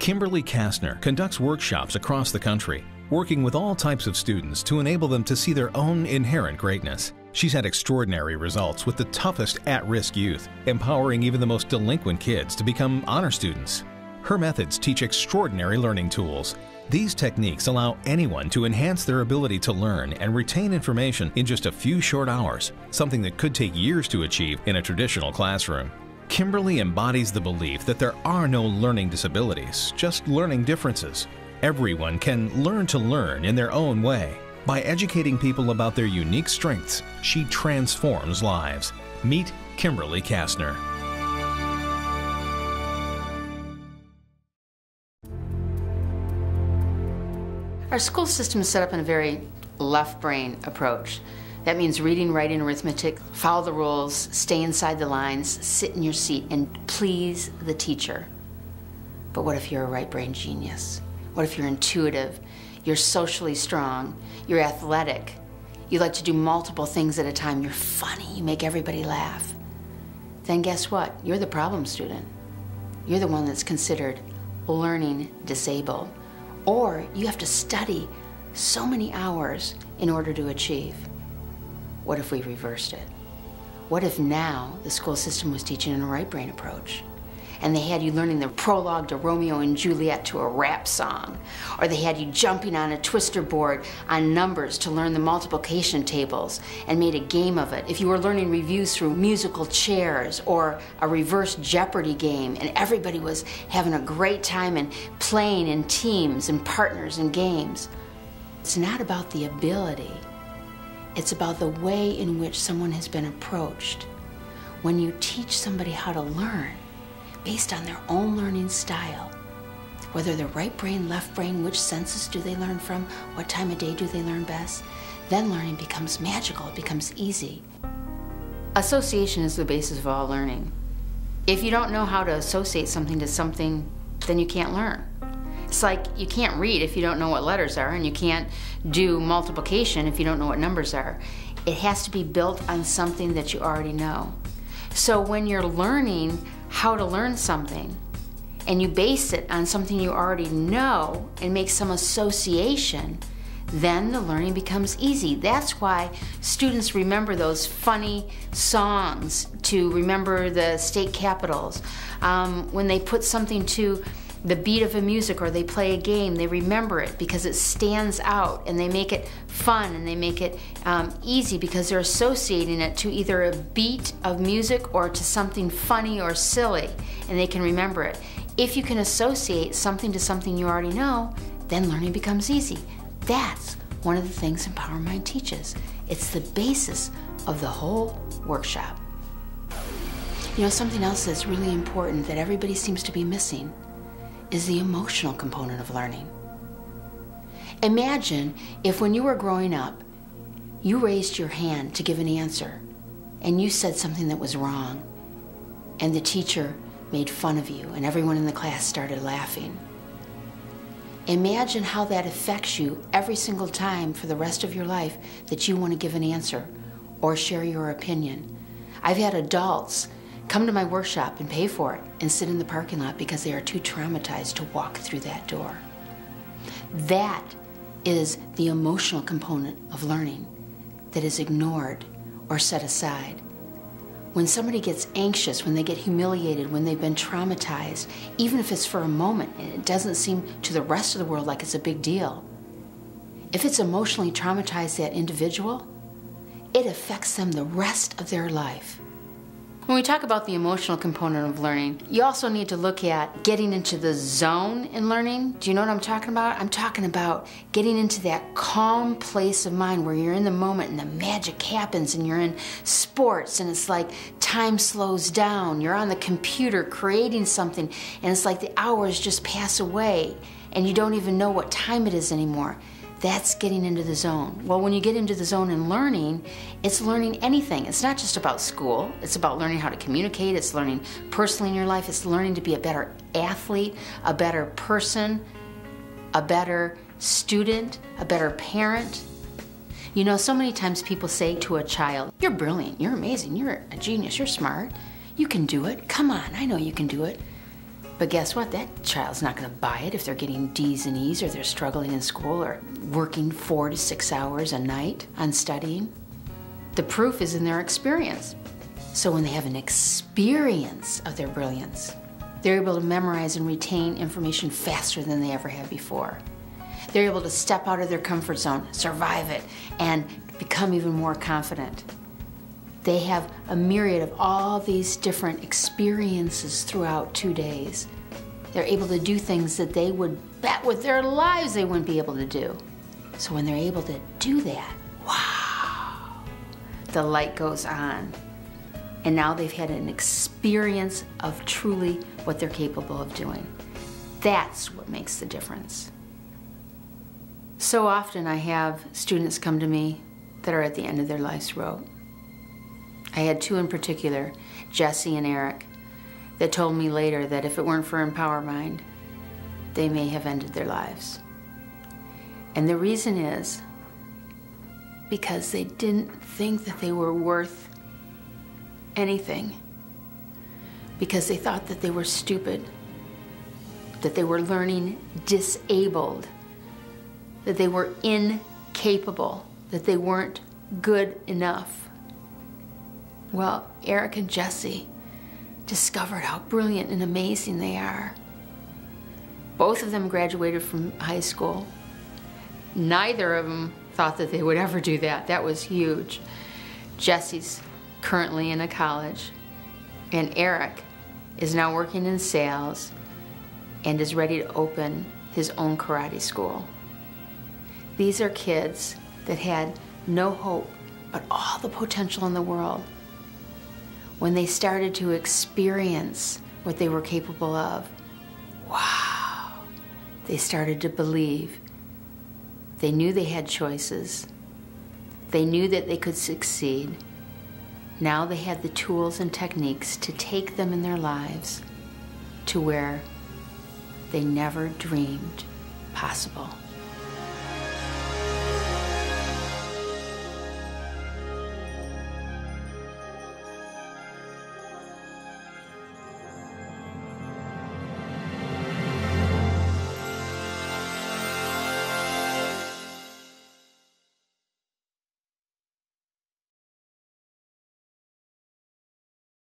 Kimberly Kassner conducts workshops across the country, working with all types of students to enable them to see their own inherent greatness. She's had extraordinary results with the toughest at-risk youth, empowering even the most delinquent kids to become honor students. Her methods teach extraordinary learning tools. These techniques allow anyone to enhance their ability to learn and retain information in just a few short hours, something that could take years to achieve in a traditional classroom. Kimberly embodies the belief that there are no learning disabilities, just learning differences. Everyone can learn to learn in their own way. By educating people about their unique strengths, she transforms lives. Meet Kimberly Kassner. Our school system is set up in a very left-brain approach. That means reading, writing, arithmetic, follow the rules, stay inside the lines, sit in your seat, and please the teacher. But what if you're a right-brain genius? What if you're intuitive, you're socially strong, you're athletic, you like to do multiple things at a time, you're funny, you make everybody laugh? Then guess what? You're the problem student. You're the one that's considered learning disabled. Or you have to study so many hours in order to achieve. What if we reversed it? What if now the school system was teaching in a right brain approach? And they had you learning the prologue to Romeo and Juliet to a rap song. Or they had you jumping on a twister board on numbers to learn the multiplication tables and made a game of it. If you were learning reviews through musical chairs or a reverse Jeopardy game and everybody was having a great time and playing in teams and partners and games. It's not about the ability. It's about the way in which someone has been approached. When you teach somebody how to learn, based on their own learning style. Whether they're right brain, left brain, which senses do they learn from, what time of day do they learn best, then learning becomes magical, it becomes easy. Association is the basis of all learning. If you don't know how to associate something to something, then you can't learn. It's like you can't read if you don't know what letters are, and you can't do multiplication if you don't know what numbers are. It has to be built on something that you already know. So when you're learning how to learn something, and you base it on something you already know and make some association, then the learning becomes easy. That's why students remember those funny songs, to remember the state capitals. When they put something to the beat of a music or they play a game, they remember it because it stands out, and they make it fun and they make it easy because they're associating it to either a beat of music or to something funny or silly, and they can remember it. If you can associate something to something you already know, then learning becomes easy. That's one of the things EmpowerMind teaches. It's the basis of the whole workshop. You know, something else that's really important that everybody seems to be missing is the emotional component of learning. Imagine if when you were growing up, you raised your hand to give an answer, and you said something that was wrong, and the teacher made fun of you, and everyone in the class started laughing. Imagine how that affects you every single time for the rest of your life that you want to give an answer or share your opinion. I've had adults come to my workshop and pay for it and sit in the parking lot because they are too traumatized to walk through that door. That is the emotional component of learning that is ignored or set aside. When somebody gets anxious, when they get humiliated, when they've been traumatized, even if it's for a moment and it doesn't seem to the rest of the world like it's a big deal, if it's emotionally traumatized that individual, it affects them the rest of their life. When we talk about the emotional component of learning, you also need to look at getting into the zone in learning. Do you know what I'm talking about? I'm talking about getting into that calm place of mind where you're in the moment and the magic happens, and you're in sports and it's like time slows down. You're on the computer creating something and it's like the hours just pass away and you don't even know what time it is anymore. That's getting into the zone. Well, when you get into the zone in learning, it's learning anything. It's not just about school. It's about learning how to communicate. It's learning personally in your life. It's learning to be a better athlete, a better person, a better student, a better parent. You know, so many times people say to a child, "You're brilliant, you're amazing, you're a genius, you're smart, you can do it. Come on, I know you can do it." But guess what? That child's not going to buy it if they're getting D's and E's, or they're struggling in school, or working 4 to 6 hours a night on studying. The proof is in their experience. So when they have an experience of their brilliance, they're able to memorize and retain information faster than they ever have before. They're able to step out of their comfort zone, survive it, and become even more confident. They have a myriad of all these different experiences throughout 2 days. They're able to do things that they would bet with their lives they wouldn't be able to do. So when they're able to do that, wow, the light goes on. And now they've had an experience of truly what they're capable of doing. That's what makes the difference. So often I have students come to me that are at the end of their life's road. I had 2 in particular, Jesse and Eric, that told me later that if it weren't for EmpowerMind, they may have ended their lives. And the reason is because they didn't think that they were worth anything, because they thought that they were stupid, that they were learning disabled, that they were incapable, that they weren't good enough. Well, Eric and Jesse discovered how brilliant and amazing they are. Both of them graduated from high school. Neither of them thought that they would ever do that. That was huge. Jesse's currently in a college, and Eric is now working in sales and is ready to open his own karate school. These are kids that had no hope but all the potential in the world. When they started to experience what they were capable of, wow, they started to believe. They knew they had choices. They knew that they could succeed. Now they had the tools and techniques to take them in their lives to where they never dreamed possible.